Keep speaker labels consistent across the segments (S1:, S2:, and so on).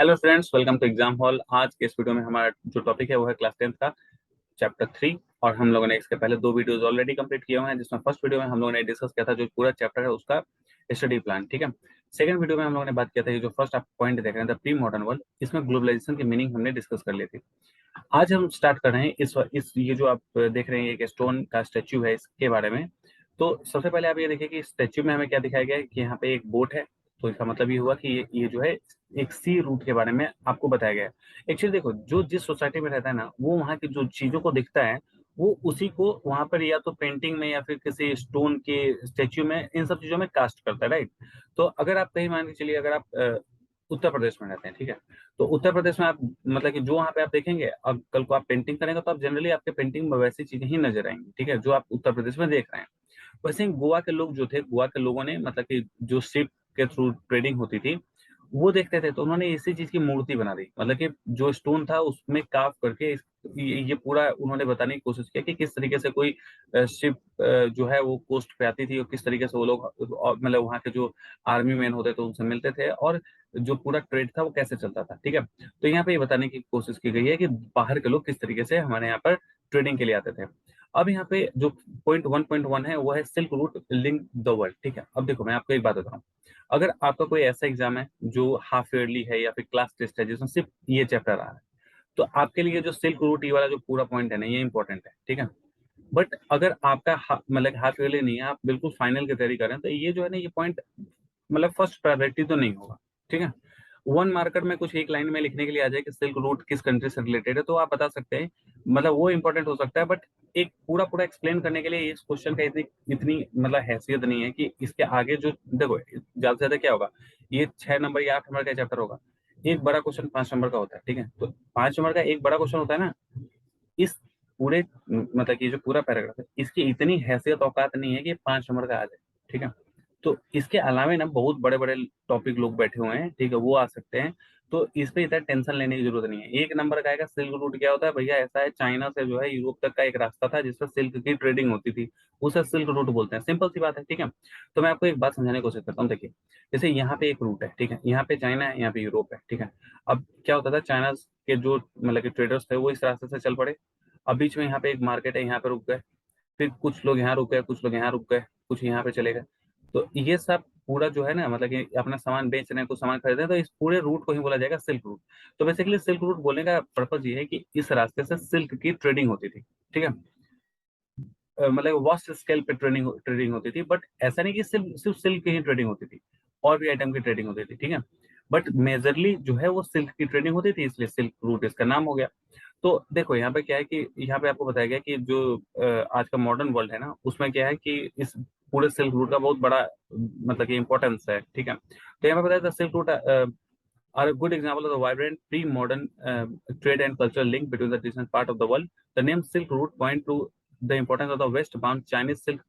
S1: Hello friends, welcome to exam hall. आज के इस वीडियो में हमारा जो टॉपिक है वो है क्लास 10th का चैप्टर 3। और हम लोगों ने इसके पहले दो वीडियोस ऑलरेडी कंप्लीट किए हुए हैं, जिसमें फर्स्ट वीडियो में हम लोगों ने डिस्कस किया था जो पूरा चैप्टर है उसका स्टडी प्लान। ठीक है। सेकंड वीडियो में हम लोगों ने बात किया था, ये जो फर्स्ट आप पॉइंट देख रहे हैं, द प्री मॉडर्न वर्ल्ड, इसमें ग्लोबलाइजेशन की मीनिंग हमने डिस्कस कर ली थी। आज हम स्टार्ट कर रहे हैं इस ये जो आप देख रहे हैं, एक स्टोन का स्टैच्यू है, इसके बारे में। तो सबसे पहले आप ये देखिए कि स्टैच्यू में हमें क्या दिखाया गया है कि यहाँ पे एक बोट है। तो इसका मतलब ये हुआ कि ये जो है एक सी रूट के बारे में आपको बताया गया है। एक्चुअली देखो, जो जिस सोसाइटी में रहता है ना, वो वहाँ की जो चीजों को दिखता है, वो उसी को वहां पर या तो पेंटिंग में या फिर किसी स्टोन के स्टेच्यू में, इन सब चीजों में कास्ट करता है, राइट। तो अगर आप कहीं मान के चलिए, अगर आप उत्तर प्रदेश में रहते हैं, ठीक है, तो उत्तर प्रदेश में आप मतलब कि जो वहाँ पे आप देखेंगे, अब कल को आप पेंटिंग करेंगे तो आप जनरली आपके पेंटिंग में वैसी चीजें ही नजर आएंगी, ठीक है, जो आप उत्तर प्रदेश में देख रहे हैं। वैसे ही गोवा के लोग जो थे, गोवा के लोगों ने मतलब कि जो शिप के थ्रू ट्रेडिंग होती थी, वो देखते थे, तो उन्होंने इसी चीज की मूर्ति बना दी। मतलब कि जो स्टोन था उसमें काफ करके ये पूरा उन्होंने बताने की कोशिश किया कि किस तरीके से कोई शिप जो है वो कोस्ट पे आती थी, और किस तरीके से वो लोग मतलब वहाँ के जो आर्मी मैन होते थे उनसे मिलते थे, और जो पूरा ट्रेड था वो कैसे चलता था। ठीक है। तो यहाँ पे ये बताने की कोशिश की गई है कि बाहर के लोग किस तरीके से हमारे यहाँ पर ट्रेडिंग के लिए आते थे। अब यहाँ पे जो पॉइंट 1.1 है वो है silk route link the world. ठीक है। अब देखो, मैं आपको एक बात बताऊँ। अगर आपका कोई ऐसा एग्जाम है जो हाफ ईयरली है या फिर क्लास टेस्ट है जिसमें सिर्फ ये चैप्टर आ रहा है, तो आपके लिए जो सिल्क रूट ये वाला जो पूरा पॉइंट है ना, ये इंपॉर्टेंट है। ठीक है। बट अगर आपका मतलब हाफ ईयरली नहीं है, आप बिल्कुल फाइनल की तैयारी कर रहे हैं, तो ये जो है ना, ये पॉइंट मतलब फर्स्ट प्रायोरिटी तो नहीं होगा। ठीक है। वन मार्कर में कुछ एक लाइन में लिखने के लिए आ जाए कि सिल्क रूट किस कंट्री से रिलेटेड है, तो आप बता सकते हैं, मतलब वो इंपॉर्टेंट हो सकता है। बट एक पूरा पूरा एक्सप्लेन करने के लिए इस क्वेश्चन का इतनी इतनी मतलब हैसियत नहीं है कि इसके आगे जो देखो, ज्यादा से ज्यादा क्या होगा, ये 6 नंबर या 8 नंबर का चैप्टर होगा। एक बड़ा क्वेश्चन 5 नंबर का होता है। ठीक है। तो 5 नंबर का एक बड़ा क्वेश्चन होता है ना, इस पूरे मतलब कि जो पूरा पैराग्राफ है, इसकी इतनी हैसियत औकात नहीं है कि 5 नंबर का आ जाए। ठीक है। तो इसके अलावा ना बहुत बड़े बड़े टॉपिक लोग बैठे हुए हैं, ठीक है, वो आ सकते हैं। तो इस पे इतना टेंशन लेने की जरूरत नहीं है। 1 नंबर का आएगा सिल्क रूट। क्या होता है भैया? ऐसा है, चाइना से जो है यूरोप तक का एक रास्ता था जिससे सिल्क की ट्रेडिंग होती थी, उसे सिल्क रूट बोलते हैं। सिंपल सी बात है। ठीक है। तो मैं आपको एक बात समझाने की कोशिश करता हूँ। देखिए, जैसे यहाँ पे एक रूट है, ठीक है, यहाँ पे चाइना है, यहाँ पे यूरोप है। ठीक है। अब क्या होता था, चाइना के जो मतलब कि ट्रेडर्स थे वो इस रास्ते से चल पड़े। अब बीच में यहाँ पे एक मार्केट है, यहाँ पे रुक गए। फिर कुछ लोग यहाँ रुक गए, कुछ लोग यहाँ रुक गए, कुछ यहाँ पे चले गए। तो ये सब पूरा जो है ना, मतलब कि अपना सामान बेच रहे हैं, कुछ सामान खरीद रहे हैं, तो इस पूरे रूट को ही बोला जाएगा सिल्क रूट। तो बेसिकली सिल्क रूट बोलने का पर्पज ये है कि इस रास्ते से सिल्क की ट्रेडिंग होती थी। ठीक है। मतलब वास्ट स्केल पे ट्रेडिंग ट्रेडिंग होती थी, बट ऐसा नहीं कि सिर्फ सिर्फ सिल्क की ही ट्रेडिंग होती थी, और भी आइटम की ट्रेडिंग होती थी। ठीक है। बट मेजरली जो है वो सिल्क की ट्रेडिंग होती थी, इसलिए सिल्क रूट इसका नाम हो गया। तो देखो, यहाँ पे क्या है कि यहाँ पे आपको बताया गया कि जो आज का मॉडर्न वर्ल्ड है ना, उसमें क्या है कि इस पूरे सिल्क रूट का बहुत बड़ा मतलब कि इंपॉर्टेंस है। ठीक है। तो यहाँ पे बताया था silk route are a good example of the vibrant pre-modern trade and cultural link between the different part of the world. The name Silk Route point to the importance of the westbound Chinese silk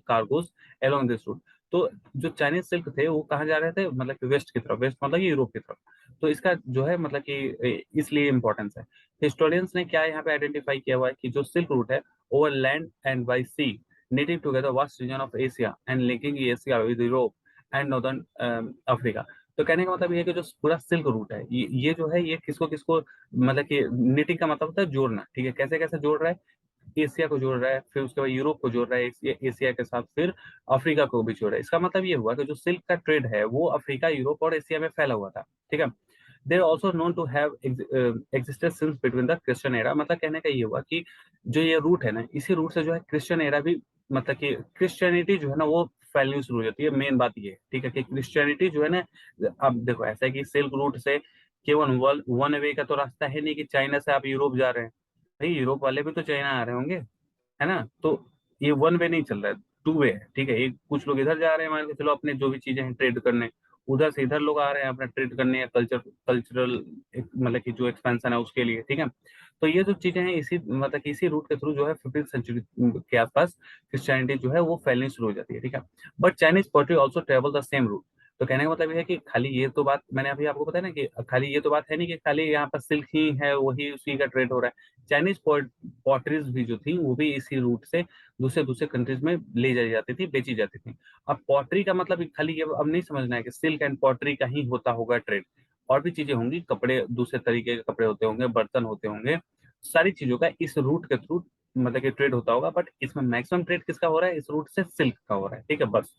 S1: cargoes along this route. तो जो Chinese silk थे वो कहाँ जा रहे थे, मतलब कि वेस्ट की तरफ, वेस्ट मतलब कि यूरोप की तरफ। तो इसका जो है मतलब कि इसलिए इम्पोर्टेंस है। हिस्टोरियंस ने क्या यहाँ पे आइडेंटिफाई किया हुआ है कि जो सिल्क रूट है, over land and by sea, knitting together vast region of Asia and linking Asia with Europe and northern Africa. तो कहने का मतलब ये है कि जो पूरा सिल्क रूट है, ये जो है, ये किसको किसको मतलब कि निटिंग का मतलब होता है जोड़ना। ठीक है। कैसे कैसे जोड़ रहा है? एशिया को जोड़ रहा है, फिर उसके बाद यूरोप को जोड़ रहा है, एशिया के साथ फिर अफ्रीका को भी जोड़ रहा है। इसका मतलब ये हुआ कि जो सिल्क का ट्रेड है वो अफ्रीका, यूरोप और एशिया में फैला हुआ था। ठीक है। They are also known to have existed since between the Christian era. मतलब कहने का ये हुआ कि जो ये रूट है ना, इसी रूट से जो है क्रिश्चियन एरा भी, मतलब कि क्रिश्चियनिटी जो है ना वो फैलनी शुरू हो जाती है। मेन बात ये है, ठीक है, कि क्रिश्चियनिटी जो है ना, अब देखो ऐसा है कि सिल्क रूट से केवल वन वे का तो रास्ता है नहीं कि चाइना से आप यूरोप जा रहे हैं। भाई यूरोप वाले भी तो चाइना आ रहे होंगे, है ना। तो ये वन वे नहीं चल रहा है, टू वे है। ठीक है। एक कुछ लोग इधर जा रहे हैं, मान के चलो अपने जो भी चीजें हैं ट्रेड करने, उधर से इधर लोग आ रहे हैं अपना ट्रेड करने या कल्चरल मतलब कि जो एक्सपेंशन है उसके लिए। ठीक है। तो ये जो चीजें हैं, इसी मतलब कि इसी रूट के थ्रू जो है 15th सेंचुरी के आसपास क्रिश्चियनिटी जो है वो फैलनी शुरू हो जाती है। ठीक है। But Chinese poetry also travel the same route. तो कहने का मतलब ये है कि खाली ये तो बात मैंने अभी आपको बताया ना कि खाली ये तो बात है नहीं कि खाली यहाँ पर सिल्क ही है, वही उसी का ट्रेड हो रहा है। चाइनीज पॉटरीज भी जो थी वो भी इसी रूट से दूसरे दूसरे कंट्रीज में ले जाई जाती थी, बेची जाती थी। अब पॉटरी का मतलब खाली ये अब नहीं समझना है कि सिल्क एंड पॉटरी का ही होता होगा ट्रेड। और भी चीजें होंगी, कपड़े दूसरे तरीके के कपड़े होते होंगे, बर्तन होते होंगे, सारी चीजों का इस रूट के थ्रू मतलब कि ट्रेड होता होगा। बट इसमें मैक्सिमम ट्रेड किसका हो रहा है? इस रूट से सिल्क का हो रहा है, ठीक है बस।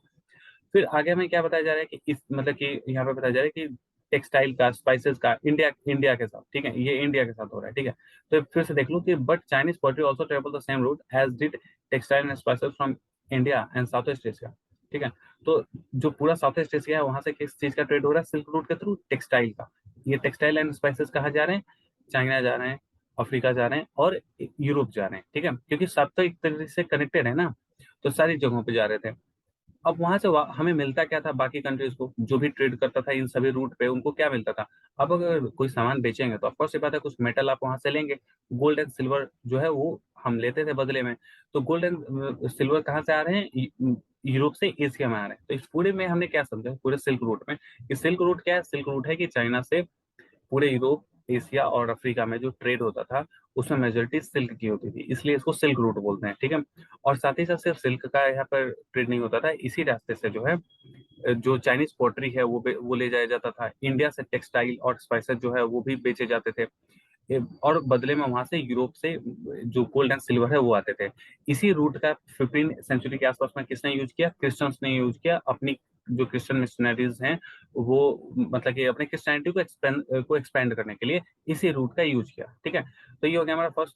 S1: फिर आगे हमें क्या बताया जा रहा है कि इस मतलब कि यहाँ पे बताया जा रहा है कि टेक्सटाइल का, स्पाइसेस का इंडिया इंडिया के साथ, ठीक है, ये इंडिया के साथ हो रहा है, ठीक है। तो फिर से देख लो कि but Chinese poultry also travel the same route as did textile and spices from India and South East Asia, ठीक है। तो जो पूरा साउथ ईस्ट एशिया है वहां से किस चीज का ट्रेड हो रहा है? सिल्क रूट के थ्रू टेक्सटाइल का। ये टेक्सटाइल एंड स्पाइसेस कहाँ जा रहे हैं? चाइना जा रहे हैं, अफ्रीका जा रहे हैं और यूरोप जा रहे हैं, ठीक है, क्योंकि सब तो एक तरीके से कनेक्टेड है ना, तो सारी जगहों पे जा रहे थे। अब वहां से हमें मिलता क्या था? बाकी कंट्रीज को जो भी ट्रेड करता था इन सभी रूट पे, उनको क्या मिलता था? अब अगर कोई सामान बेचेंगे तो ऑफकोर्स ये बात है कुछ मेटल आप वहां से लेंगे। गोल्ड एंड सिल्वर जो है वो हम लेते थे बदले में। तो गोल्ड एंड सिल्वर कहाँ से आ रहे हैं? यूरोप से एशिया में आ रहे हैं। तो इस पूरे में हमने क्या समझा पूरे सिल्क रूट में? कि सिल्क रूट क्या है? सिल्क रूट है कि चाइना से पूरे यूरोप, एशिया और अफ्रीका में जो ट्रेड होता था उसमें मेजोरिटी सिल्क की होती थी, इसलिए इसको सिल्क रूट बोलते हैं, ठीक है। और साथ ही साथ सिर्फ सिल्क का यहाँ पर ट्रेड नहीं होता था, इसी रास्ते से जो है जो चाइनीज पोर्ट्री है वो ले जाया जाता था। इंडिया से टेक्सटाइल और स्पाइसेस जो है वो भी बेचे जाते थे। और बदले में वहां से यूरोप से जो गोल्ड एंड सिल्वर है वो आते थे। इसी रूट का 15 सेंचुरी के आसपास में किसने यूज किया? क्रिश्चियंस ने यूज किया। अपनी जो क्रिश्चियन मिशनरीज हैं वो मतलब कि अपने क्रिश्चियनिटी को एक्सपेंड करने के लिए इसी रूट का यूज किया, ठीक है। तो ये हो गया हमारा फर्स्ट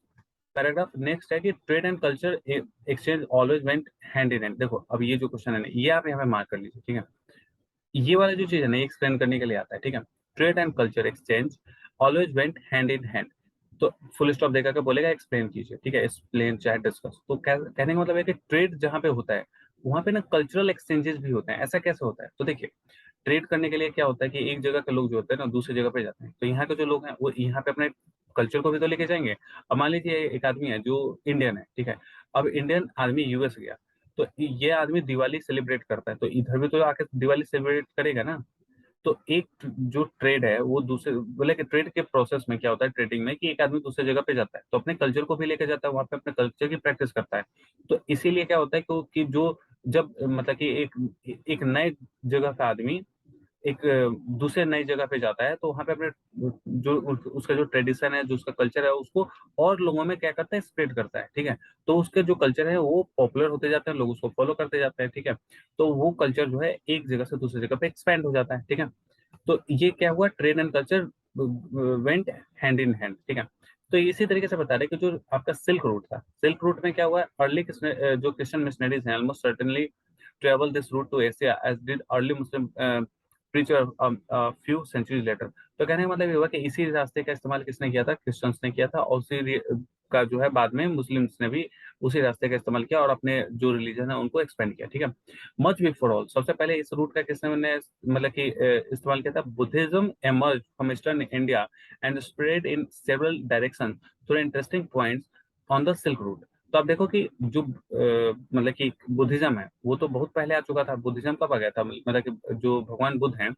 S1: पैराग्राफ। नेक्स्ट है कि trade and culture exchange always went hand in hand. देखो अब ये जो क्वेश्चन है ना, ये आप यहाँ पे मार्क कर लीजिए, ठीक है। ये वाला जो चीज है ना, एक्सप्लेन करने के लिए आता है, ठीक है। Trade and culture exchange always went hand in hand. तो फुल स्टॉप देकर के बोलेगा एक्सप्लेन कीजिए, ठीक है, एक्सप्लेन चाहे डिस्कस। तो कहने का मतलब है कि ट्रेड जहाँ पे होता है वहां पे ना कल्चरल एक्सचेंजेस भी होते हैं। ऐसा कैसे होता है? तो देखिए, ट्रेड करने के लिए क्या होता है कि एक जगह के लोग जो होते हैं ना दूसरी जगह पे जाते हैं, तो यहाँ के जो लोग हैं वो यहाँ पे अपने कल्चर को भी तो लेके जाएंगे। अब मान लीजिए एक आदमी है जो इंडियन है, ठीक है। अब इंडियन आदमी यूएस गया, तो ये आदमी दिवाली सेलिब्रेट करता है, तो इधर भी तो आके दिवाली सेलिब्रेट करेगा ना। तो एक जो ट्रेड है वो दूसरे बोले कि ट्रेड के प्रोसेस में क्या होता है ट्रेडिंग में, कि एक आदमी दूसरी जगह पे जाता है तो अपने कल्चर को भी लेके जाता है, वहां पे अपने कल्चर की प्रैक्टिस करता है। तो इसीलिए क्या होता है कि जो जब मतलब कि एक नए जगह का आदमी एक दूसरे नई जगह पे जाता है तो वहां पे अपने जो उसका जो ट्रेडिशन है, जो उसका कल्चर है, उसको और लोगों में क्या करता है? स्प्रेड करता है, ठीक है। तो उसके जो कल्चर है वो पॉपुलर होते जाते हैं, लोग उसको फॉलो करते जाते हैं, ठीक है। तो वो कल्चर जो है एक जगह से दूसरी जगह पे एक्सपेंड हो जाता है, ठीक है। तो ये क्या हुआ? Trade and culture went hand in hand, ठीक है। तो इसी तरीके से बता रहे कि जो आपका सिल्क रूट था, सिल्क रूट में क्या हुआ? अर्ली जो क्रिश्चियन मिशनरीज हैं almost certainly travel this route to Asia as did early Muslim preacher a few centuries later। तो कहने का मतलब ये हुआ कि इसी रास्ते का इस्तेमाल किसने किया था? क्रिश्चियंस ने किया था, और उसी का जो है बाद में मुस्लिम्स ने भी उसी रास्ते का इस्तेमाल किया और अपने जो रिलीजन है उनको एक्सपेंड किया, ठीक है। मच बिफोर ऑल, सबसे पहले इस रूट का किसने मतलब कि इस्तेमाल किया था? Buddhism emerge from eastern India and spread in several direction through interesting points on the silk route. तो आप देखो कि जो मतलब कि बुद्धिज्म है वो तो बहुत पहले आ चुका था। बुद्धिज्म कब आ गया था? मतलब कि जो भगवान बुद्ध हैं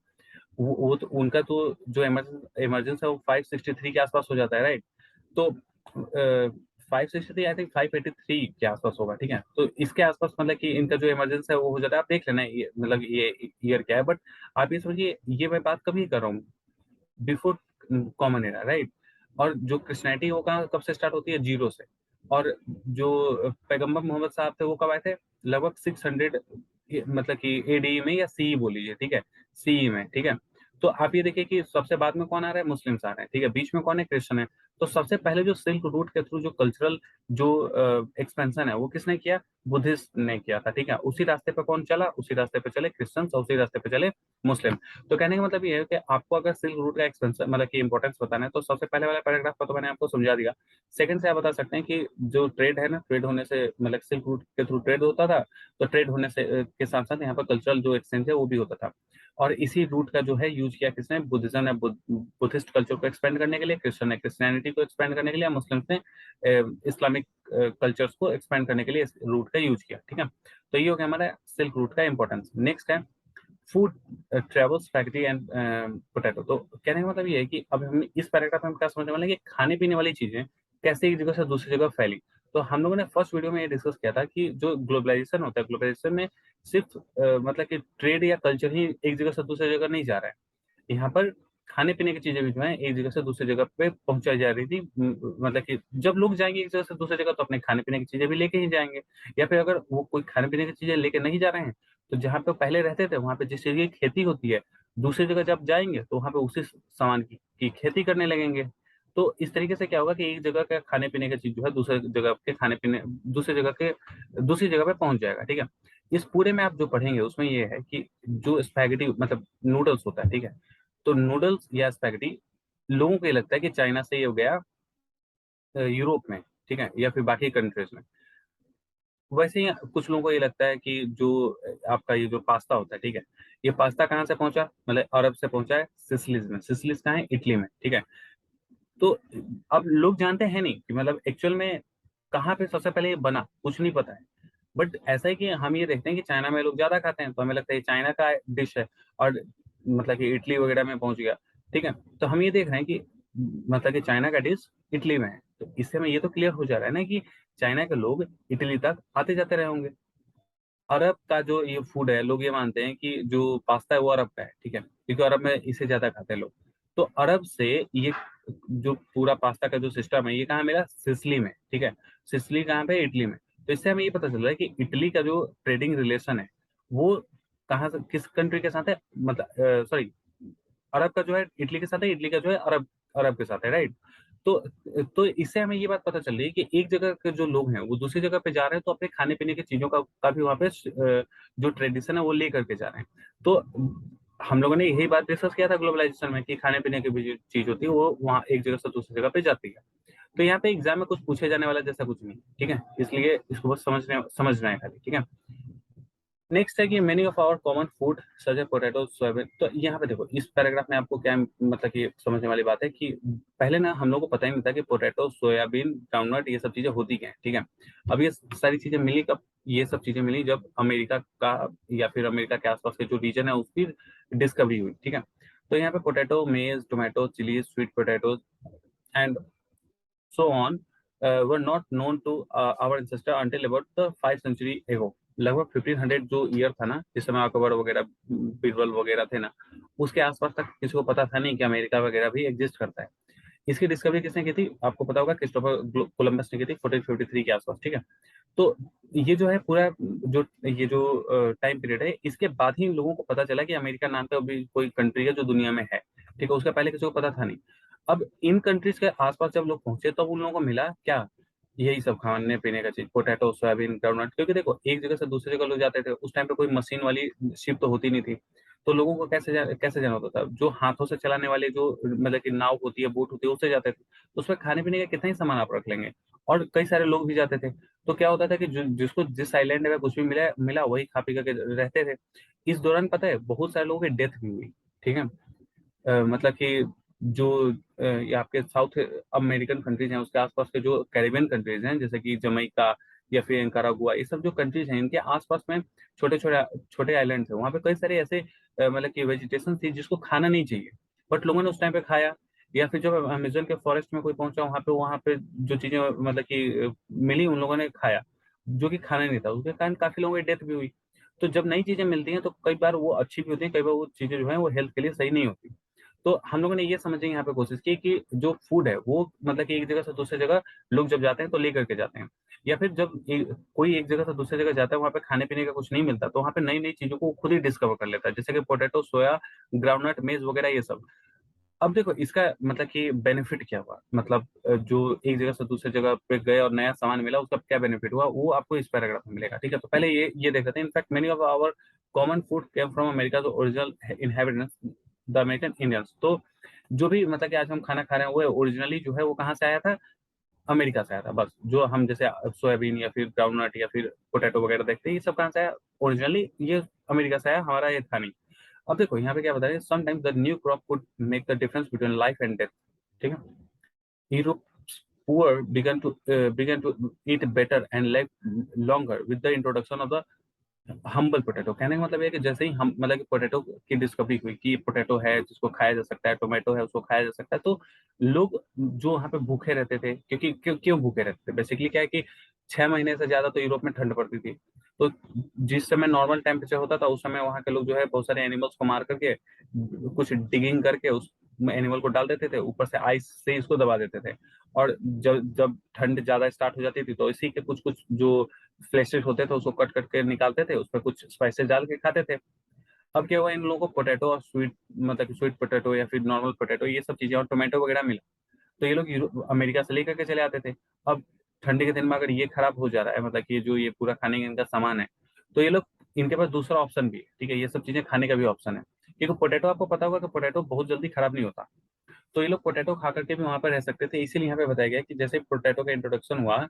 S1: वो तो उनका तो जो इमरजेंस है वो 563 के आसपास हो जाता है, राइट। तो 563 आई थिंक 583 के आसपास होगा, ठीक है। तो इसके आसपास मतलब कि इनका जो इमरजेंस है वो हो जाता है। आप देख लेना ये मतलब ये ईयर क्या है, बट आप ये समझिए ये मैं बात कभी कर रहा हूँ बिफोर कॉमन एरा, राइट। और जो क्रिश्चियनिटी वो कब से स्टार्ट होती है? जीरो से। और जो पैगंबर मोहम्मद साहब थे वो कब आए थे? लगभग 600 मतलब कि एडी में या सी बोल लीजिए, ठीक है, सी में, ठीक है। तो आप ये देखिए कि सबसे बाद में कौन आ रहा है? मुस्लिम्स आ रहे हैं, ठीक है। बीच में कौन है? क्रिश्चियन है। तो सबसे पहले जो सिल्क रूट के थ्रू जो कल्चरल जो एक्सपेंशन है वो किसने किया? बुद्धिस्ट ने किया था, ठीक है। उसी रास्ते पे कौन चला? उसी रास्ते पे चले क्रिश्चियंस और उसी रास्ते पे चले मुस्लिम। तो कहने का मतलब ये है कि आपको अगर सिल्क रूट का एक्सपेंशन मतलब कि इंपॉर्टेंस बताना है तो सबसे पहले वाला पैराग्राफ का तो मैंने आपको समझा दिया। सेकंड से आप बता सकते हैं कि जो ट्रेड है ना, ट्रेड होने से मतलब सिल्क रूट के थ्रू ट्रेड होता था, तो ट्रेड होने से के साथ साथ यहाँ पर कल्चरल जो एक्सचेंज है वो भी होता था। और इसी रूट का जो है यूज किया किसने? बुद्धिज्म ने बुद्धिस्ट कल्चर को एक्सपेंड करने के लिए, क्रिश्चियन ने क्रिश्चियनिटी को एक्सपेंड करने के लिए, मुस्लिम ने इस्लामिक कल्चर्स को एक्सपेंड करने के लिए इस रूट का यूज किया, ठीक है। तो ये हो गया हमारा सिल्क रूट का इंपॉर्टेंस। नेक्स्ट है food travels factory and potato. तो कहने का मतलब ये है कि अब हम इस पैराग्राफ में हम क्या समझने वाले हैं कि खाने पीने वाली चीजें कैसे एक जगह से दूसरी जगह फैली। तो हम लोगों ने फर्स्ट वीडियो में ये डिस्कस किया था कि जो ग्लोबलाइजेशन होता है, ग्लोबलाइजेशन में सिर्फ मतलब कि ट्रेड या कल्चर ही एक जगह से दूसरी जगह नहीं जा रहा है। यहाँ पर खाने पीने की चीजें भी जो है एक जगह से दूसरी जगह पे पहुंचाई जा रही थी। मतलब कि जब लोग जाएंगे एक जगह से दूसरी जगह तो अपने खाने पीने की चीजें भी लेके ही जाएंगे, या फिर अगर वो कोई खाने पीने की चीजें लेके नहीं जा रहे हैं तो जहाँ पे पहले रहते थे वहां पे जिस चीज की खेती होती है, दूसरी जगह जब जाएंगे तो वहां पे उसी सामान की खेती करने लगेंगे। तो इस तरीके से क्या होगा कि एक जगह का खाने पीने का चीज जो है दूसरे जगह के खाने पीने दूसरी जगह पे पहुंच जाएगा, ठीक है। इस पूरे में आप जो पढ़ेंगे उसमें ये है कि जो स्पैगेटी मतलब नूडल्स होता है, ठीक है, तो नूडल्स या स्पैगेटी लोगों को ये लगता है कि चाइना से ये हो गया यूरोप में, ठीक है, या फिर बाकी कंट्रीज में। वैसे ही कुछ लोगों को ये लगता है कि जो आपका ये जो पास्ता होता है, ठीक है, ये पास्ता कहाँ से पहुंचा, मतलब अरब से पहुंचा है सिसिलीज में। सिसिलीज कहाँ है, इटली में, ठीक है। तो अब लोग जानते हैं नहीं कि मतलब एक्चुअल में कहाँ पे सबसे पहले ये बना, कुछ नहीं पता है। बट ऐसा है कि हम ये देखते हैं कि चाइना में लोग ज्यादा खाते हैं तो हमें लगता है ये चाइना का डिश है, और मतलब कि इटली वगैरह में पहुंच गया, ठीक है। तो हम ये देख रहे हैं कि मतलब कि चाइना का डिश इटली में है, तो इससे हमें ये तो क्लियर हो जा रहा है ना कि चाइना के लोग इटली तक आते जाते रहे होंगे। अरब का जो ये फूड है, लोग ये मानते हैं कि जो पास्ता है वो अरब का है, ठीक है, क्योंकि अरब में इसे ज्यादा खाते हैं लोग। तो अरब से ये जो पूरा पास्ता का जो सिस्टम है ये कहाँ मिला, सिसली में, ठीक है। सिसली कहाँ पे, इटली में। तो इससे हमें ये पता चल रहा है कि इटली का जो ट्रेडिंग रिलेशन है वो कहाँ से किस कंट्री के साथ है, मतलब सॉरी, अरब का जो है इटली के साथ है, इटली का जो है अरब अरब के साथ है, राइट। तो इससे हमें ये बात पता चल रही है कि एक जगह के जो लोग हैं वो दूसरी जगह पे जा रहे हैं तो अपने खाने पीने की चीजों का भी वहाँ पे जो ट्रेडिशन है वो ले करके जा रहे हैं। तो हम लोगों ने यही बात डिस्कस किया था ग्लोबलाइजेशन में कि खाने पीने की भी जो चीज होती है वो वहाँ एक जगह से दूसरी जगह पे जाती है। तो यहाँ पे एग्जाम में कुछ पूछे जाने वाला जैसा कुछ नहीं, ठीक है, इसलिए इसको बस समझना है खाली, ठीक है। नेक्स्ट है कि many of our common food such है पोटैटो सोयाबीन। तो यहाँ पे देखो इस पैराग्राफ में आपको क्या मतलब कि समझने वाली बात है कि पहले ना हम लोग को पता ही नहीं था कि पोटैटो सोयाबीन ग्राउंडनट ये सब चीजें होती क्या है, ठीक है। अब ये सारी चीजें मिली कब, ये सब चीजें मिली जब अमेरिका का या फिर अमेरिका के आसपास के जो रीजन है उसकी डिस्कवरी हुई, ठीक है। तो यहाँ पे पोटैटो, मेज, tomato, chillies, sweet potato and so on were not known to our ancestor until about the 5th century ago। लगभग 1500 जो ईयर था ना जिस समय अकबर वगैरह बीरबल वगैरह थे ना, उसके आसपास तक किसी को पता था नहीं कि अमेरिका वगैरह भी एग्जिस्ट करता है। इसकी डिस्कवरी किसने की थी, आपको पता होगा, क्रिस्टोफर कोलंबस ने की थी 1453 के आसपास, ठीक है। तो ये जो है पूरा जो ये जो टाइम पीरियड है इसके बाद ही लोगों को पता चला कि अमेरिका नाम का अभी कोई कंट्री है जो दुनिया में है, ठीक है। उसके पहले किसी को पता था नहीं। अब इन कंट्रीज के आसपास जब लोग पहुंचे तब उन लोगों को मिला क्या, यही सब खाने पीने का चीज, पोटैटो, सोयाबीन, ग्राउंडनट। क्योंकि देखो एक जगह से दूसरी जगह लोग जाते थे, उस टाइम पे कोई मशीन वाली शिप तो होती नहीं थी। तो लोगों को कैसे जाना होता था, जो हाथों से चलाने वाले जो मतलब कि नाव होती है, बोट होती है, उससे जाते थे। तो उसमें खाने पीने का कितना ही सामान आप रख लेंगे, और कई सारे लोग भी जाते थे। तो क्या होता था कि जिसको जिस आइलैंड में कुछ भी मिला मिला वही खा पी करके रहते थे। इस दौरान पता है बहुत सारे लोगों की डेथ भी हुई, ठीक है। मतलब कि जो ये आपके साउथ अमेरिकन कंट्रीज हैं उसके आसपास के जो कैरिबियन कंट्रीज हैं जैसे कि जमैका या फिर निकारागुआ, ये सब जो कंट्रीज हैं इनके आसपास में छोटे छोटे छोटे आइलैंड थे, वहाँ पे कई सारे ऐसे मतलब कि वेजिटेशन थी जिसको खाना नहीं चाहिए, बट लोगों ने उस टाइम पे खाया। या फिर जब अमेजन के फॉरेस्ट में कोई पहुंचा वहाँ पे जो चीजें मतलब कि मिली उन लोगों ने खाया, जो कि खाना नहीं था, उसके कारण काफी लोगों की डेथ भी हुई। तो जब नई चीजें मिलती हैं तो कई बार वो अच्छी भी होती हैं, कई बार वो चीजें जो है वो हेल्थ के लिए सही नहीं होती। तो हम लोगों ने ये समझने की यहाँ पे कोशिश की कि जो फूड है वो मतलब कि एक जगह से दूसरी जगह लोग जब जाते हैं तो लेकर के जाते हैं, या फिर जब कोई एक जगह से दूसरी जगह जाता है वहाँ पे खाने पीने का कुछ नहीं मिलता तो वहाँ पे नई नई चीजों को खुद ही डिस्कवर कर लेता है, जैसे कि पोटैटो, सोया, ग्राउंडनट, मेज वगैरह ये सब। अब देखो इसका मतलब कि बेनिफिट क्या हुआ, मतलब जो एक जगह से दूसरी जगह पे गए और नया सामान मिला उसका क्या बेनिफिट हुआ वो आपको इस पैराग्राफ में मिलेगा, ठीक है। तो पहले ये देख लेते हैं। In fact many of our common food came from America original inhabitants the American Indians. तो जो भी मतलब कि आज हम खाना खा रहे हैं वो ओरिजिनली जो है वो कहाँ से आया था, अमेरिका से आया था। बस जो हम जैसे सोयाबीन या फिर ग्राउंडनट या फिर पोटैटो वगैरह देखते हैं ये सब कहाँ से आया, ओरिजिनली ये अमेरिका से आया, हमारा ये था नहीं। अब देखो यहाँ पे क्या बता रहे हैं, sometimes the new crop could make the difference between life and death, ठीक है। Europe's poor began to eat better and live longer with the introduction of the humble potato. कहने का मतलब ये है कि जैसे ही हम मतलब कि पोटैटो की डिस्कवरी हुई कि पोटैटो है जिसको खाया जा सकता है, टोमेटो है उसको खाया जा सकता है, तो लोग जो वहाँ पे भूखे रहते थे, क्योंकि क्यों भूखे रहते थे, बेसिकली क्या है कि 6 महीने से ज्यादा तो यूरोप में ठंड पड़ती थी। तो जिस समय नॉर्मल टेम्परेचर होता था उस समय वहाँ के लोग जो है बहुत सारे एनिमल्स को मार करके कुछ डिगिंग करके एनिमल को डाल देते थे, ऊपर से आइस से इसको दबा देते थे, और जब जब ठंड ज्यादा स्टार्ट हो जाती थी तो इसी के कुछ कुछ जो फ्लैशेस होते थे उसको कट कट के निकालते थे, उसमें कुछ स्पाइसेस डाल के खाते थे। अब क्या हुआ, इन लोगों को पोटैटो और स्वीट, मतलब कि स्वीट पोटैटो या फिर नॉर्मल पोटैटो, ये सब चीजें और टोमेटो वगैरह मिला, तो ये लोग अमेरिका से लेकर के चले आते थे। अब ठंडी के दिन में अगर ये खराब हो जा रहा है, मतलब कि जो ये पूरा खाने का इनका सामान है, तो ये लोग, इनके पास दूसरा ऑप्शन भी है, ठीक है, ये सब चीजें खाने का भी ऑप्शन है, क्योंकि पोटैटो आपको पता होगा कि पोटैटो बहुत जल्दी खराब नहीं होता, तो ये लोग पोटैटो खा करके भी वहां पर रह सकते थे। इसीलिए यहाँ पे बताया गया कि जैसे पोटैटो का इंट्रोडक्शन हुआ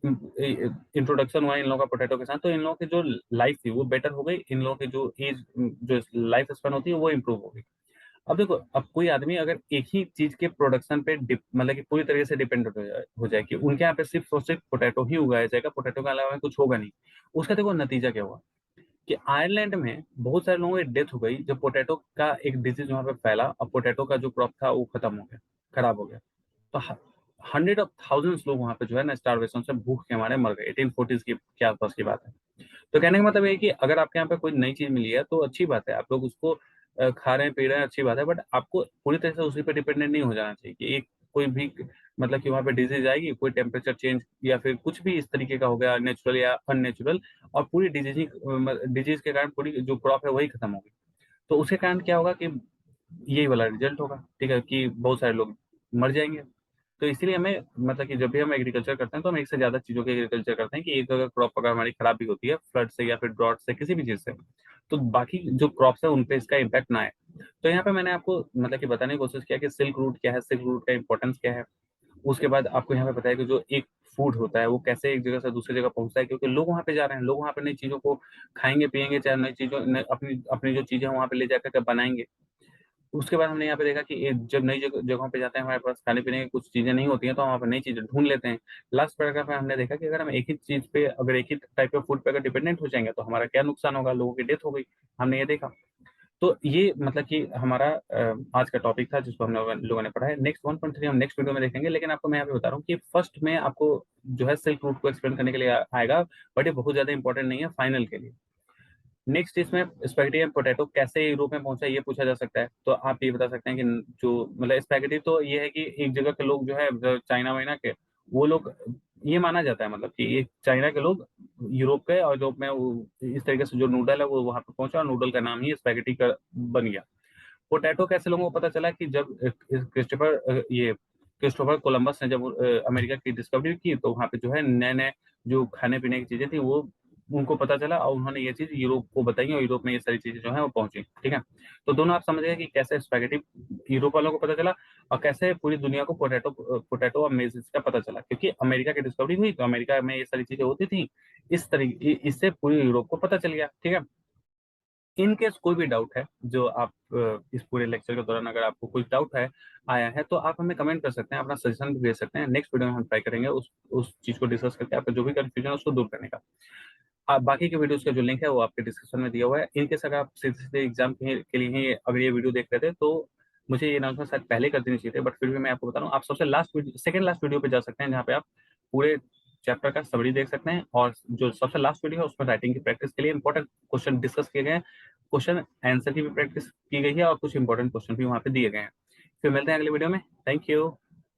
S1: इन लोगों का पोटैटो के साथ, तो इन लोगों की जो लाइफ थी वो बेटर हो गई, इन लोगों की जो एज, जो लाइफ स्पैन होती है वो इम्प्रूव हो गई। अब देखो, अब कोई आदमी अगर एक ही चीज के प्रोडक्शन पे मतलब कि पूरी तरीके से डिपेंडेंट हो जाए कि उनके यहाँ पे सिर्फ और सिर्फ पोटैटो ही उगाया जाएगा, पोटैटो के अलावा कुछ होगा नहीं, उसका देखो नतीजा क्या हुआ कि आयरलैंड में बहुत सारे लोगों की डेथ हो गई जब पोटैटो का एक डिजीज वहां पे फैला, और पोटैटो का जो क्रॉप था वो खत्म हो गया, खराब हो गया। तो 100 of thousands लोग वहां पे जो है ना स्टारवेशन से भूख के मारे मर गए, 1840s की के आसपास की बात है। तो कहने का मतलब ये है कि अगर आपके यहाँ पे कोई नई चीज मिली है तो अच्छी बात है, आप लोग उसको खा रहे हैं पी रहे हैं, अच्छी बात है, बट आपको पूरी तरह से उसी पे डिपेंडेंट नहीं हो जाना चाहिए कि एक कोई भी, मतलब कि वहाँ पे डिजीज आएगी, कोई टेम्परेचर चेंज या फिर कुछ भी इस तरीके का हो गया, नेचुरल या अननेचुरल, और पूरी डिजीज के कारण पूरी जो क्रॉप है वही खत्म होगी। तो उसके कारण क्या होगा कि यही वाला रिजल्ट होगा, ठीक है, कि बहुत सारे लोग मर जाएंगे। तो इसीलिए हमें, मतलब कि जब भी हम एग्रीकल्चर करते हैं तो हम एक से ज्यादा चीजों के एग्रीकल्चर करते हैं कि एक अगर क्रॉप अगर हमारी खराब भी होती है फ्लड से या फिर ड्रॉट से, किसी भी चीज से, तो बाकी जो क्रॉप्स है उन पे इसका इम्पैक्ट ना आए। तो यहाँ पे मैंने आपको मतलब कि बताने की कोशिश किया कि सिल्क रूट क्या है, सिल्क रूट का इंपॉर्टेंस क्या है। उसके बाद आपको यहाँ पे बताया कि जो एक फूड होता है वो कैसे एक जगह से दूसरी जगह पहुंचता है, क्योंकि लोग वहाँ पे जा रहे हैं, लोग वहाँ पे नई चीजों को खाएंगे पिएंगे, चाहे नई चीजों अपनी अपनी जो चीजें वहाँ पे ले जाकर के बनाएंगे। उसके बाद हमने यहाँ पे देखा कि जब नई जगहों पे जाते हैं, हमारे पास खाने पीने की कुछ चीजें नहीं होती हैं, तो हम वहाँ पे नई चीजें ढूंढ लेते हैं। लास्ट पैराग्राफ में हमने देखा कि अगर हम एक ही चीज पे, अगर एक ही टाइप ऑफ फूड पे अगर डिपेंडेंट हो जाएंगे तो हमारा क्या नुकसान होगा, लोगों की डेथ हो गई, हमने ये देखा। तो ये मतलब कि हमारा आज का टॉपिक था जिसको हम लोगों ने पढ़ा है। नेक्स्ट 1.3 हम नेक्स्ट वीडियो में देखेंगे, लेकिन आपको मैं यहाँ पे बता रहा हूँ कि फर्स्ट में आपको जो है सिल्क रूट को एक्सप्लेन करने के लिए आएगा, बट ये बहुत ज्यादा इंपॉर्टेंट नहीं है फाइनल के लिए। नेक्स्ट इसमें स्पैगेटी एंड पोटैटो कैसे यूरोप में पहुंचा, ये पूछा जा सकता है, तो आप ये बता सकते हैं कि जो मतलब स्पैगेटी, तो ये है कि एक जगह के लोग जो है चाइना वाइना के, वो लोग, ये माना जाता है मतलब कि ये चाइना के लोग यूरोप के, और यूरोप में इस तरीके से जो नूडल है वो वहां पे पहुंचा, और नूडल का नाम ही स्पैगेटी का बन गया। पोटैटो कैसे लोगों को पता चला कि जब क्रिस्टोफर कोलंबस ने जब अमेरिका की डिस्कवरी की, तो वहाँ पे जो है नए नए जो खाने पीने की चीजें थी वो उनको पता चला, और उन्होंने ये चीज यूरोप को बताई, और यूरोप में ये सारी चीजें जो है वो पहुंची, ठीक है। तो दोनों आप समझ गए कि कैसे स्पैगेटी यूरोप वालों को पता चला, और कैसे पूरी दुनिया को पोटैटो पोटैटो और मेज का पता चला, क्योंकि अमेरिका की डिस्कवरी हुई तो अमेरिका में ये सारी चीजें होती थी, इस तरीके इससे पूरी यूरोप को पता चल गया, ठीक है। इन केस कोई भी डाउट है जो आप इस पूरे लेक्चर के दौरान अगर आपको कुछ डाउट है आया है, तो आप हमें कमेंट कर सकते हैं, अपना सजेशन भी दे सकते हैं। नेक्स्ट वीडियो में हम ट्राई करेंगे उस चीज को डिस्कस करके आपका जो भी कंफ्यूजन है उसको दूर करने का। आप बाकी के वीडियोस का जो लिंक है वो आपके डिस्क्रिप्शन में दिया हुआ है। इन केस अगर आप सीधे सीधे एग्जाम के लिए ही अगर ये वीडियो देख रहे थे, तो मुझे ये अनाउंसमेंट शायद पहले कर देनी चाहिए, बट फिर भी मैं आपको बता रहा हूँ, आप सबसे last video, second last video पे जा सकते हैं, जहाँ पे आप पूरे चैप्टर का समरी देख सकते हैं, और जो सबसे लास्ट वीडियो है उसमें राइटिंग की प्रैक्टिस के लिए इंपॉर्टेंट क्वेश्चन डिस्कस किए गए हैं, क्वेश्चन आंसर की भी प्रैक्टिस की गई है, और कुछ इंपॉर्टेंट क्वेश्चन भी वहाँ पे दिए गए हैं। फिर मिलते हैं अगले वीडियो में। Thank you.